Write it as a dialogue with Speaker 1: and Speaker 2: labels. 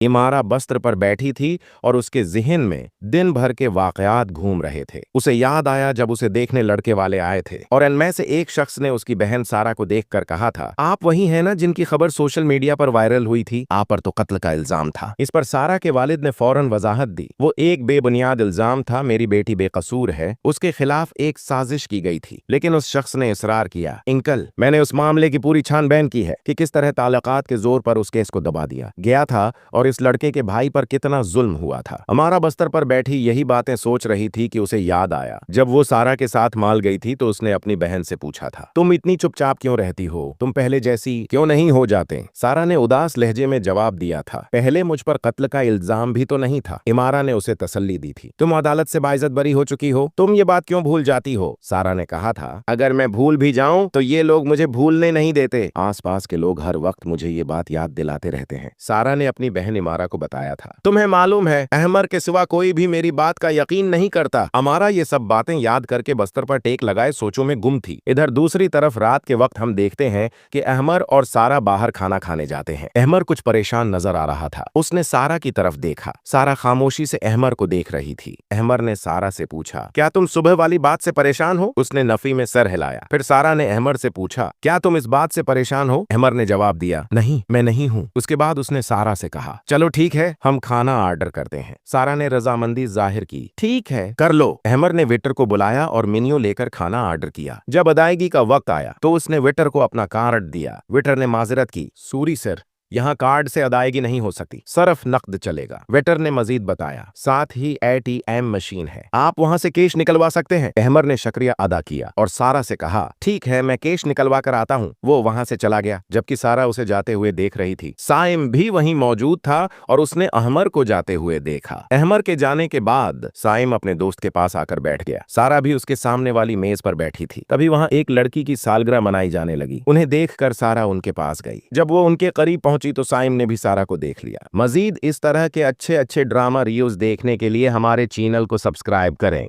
Speaker 1: इमारा बस्त्र पर बैठी थी और उसके ज़हन में दिन भर के वाक़यात घूम रहे थे। उसे याद आया जब उसे देखने लड़के वाले आए थे और इनमें से एक शख्स ने उसकी बहन सारा को देखकर कहा था, आप वही हैं ना जिनकी खबर सोशल मीडिया पर वायरल हुई थी? आप पर तो कत्ल का इल्जाम था। इस पर सारा के वालिद ने फौरन वजाहत दी, वो एक बेबुनियाद इल्जाम था, मेरी बेटी बेकसूर है, उसके खिलाफ एक साजिश की गई थी। लेकिन उस शख्स ने इसरार किया, अंकल मैंने उस मामले की पूरी छानबीन की है कि किस तरह ताल्लुकात के जोर पर उस केस को दबा दिया गया था और इस लड़के के भाई पर कितना जुल्म हुआ था। हमारा बस्तर पर बैठी यही बातें सोच रही थी कि उसे याद आया जब वो सारा के साथ माल गई थी तो उसने अपनी बहन से पूछा था, तुम इतनी चुपचाप क्यों रहती हो? तुम पहले जैसी क्यों नहीं हो जाते? सारा ने उदास लहजे में जवाब दिया था, पहले मुझ पर कत्ल का इल्जाम भी तो नहीं था। इमारा ने उसे तसल्ली दी थी, तुम अदालत से बाइज्जत बरी हो चुकी हो, तुम ये बात क्यों भूल जाती हो? सारा ने कहा था, अगर मैं भूल भी जाऊं तो ये लोग मुझे भूलने नहीं देते। आसपास के लोग हर वक्त मुझे ये बात याद दिलाते रहते हैं। सारा ने अपनी बहन इमारा को बताया था, तुम्हें मालूम है अहमर के सिवा कोई भी मेरी बात का यकीन नहीं करता। अमारा ये सब बातें याद करके बस्तर पर टेक लगाए सोचों में गुम थी। इधर दूसरी तरफ रात के वक्त हम देखते हैं कि अहमर और सारा बाहर खाना खाने जाते हैं। अहमर कुछ परेशान नजर आ रहा था। उसने सारा की तरफ देखा। सारा खामोशी से अहमर को देख रही थी। अहमर ने सारा से पूछा, क्या तुम सुबह वाली बात से परेशान हो? उसने नफी में सर हिलाया। फिर सारा ने अहमर से पूछा, क्या तुम इस बात से परेशान हो? अहमर ने जवाब दिया, नहीं मैं नहीं हूँ। उसके बाद उसने सारा से कहा, चलो ठीक है हम खाना ऑर्डर करते हैं। सारा ने रजामंदी जाहिर की, ठीक है कर लो। अहमर ने वेटर को बुलाया और मेन्यू लेकर खाना ऑर्डर किया। जब अदायगी का वक्त आया तो उसने वेटर को अपना कार्ड दिया। वेटर ने माजरत की, सॉरी सर, यहाँ कार्ड से अदायगी नहीं हो सकती, सिर्फ नकद चलेगा। वेटर ने मजीद बताया, साथ ही एटीएम मशीन है, आप वहाँ से कैश निकलवा सकते हैं। अहमर ने शुक्रिया अदा किया और सारा से कहा, ठीक है मैं कैश निकलवा कर आता हूँ। वो वहाँ से चला गया। जबकि सारा उसे जाते हुए देख रही थी, साइम भी वहीं मौजूद था और उसने अहमर को जाते हुए देखा। अहमर के जाने के बाद साइम अपने दोस्त के पास आकर बैठ गया। सारा भी उसके सामने वाली मेज पर बैठी थी। तभी वहाँ एक लड़की की सालगिरह मनाई जाने लगी। उन्हें देखकर सारा उनके पास गई। जब वो उनके करीब पहुंची तो साइम ने भी सारा को देख लिया। मजीद इस तरह के अच्छे अच्छे ड्रामा रिव्यूज देखने के लिए हमारे चैनल को सब्सक्राइब करें।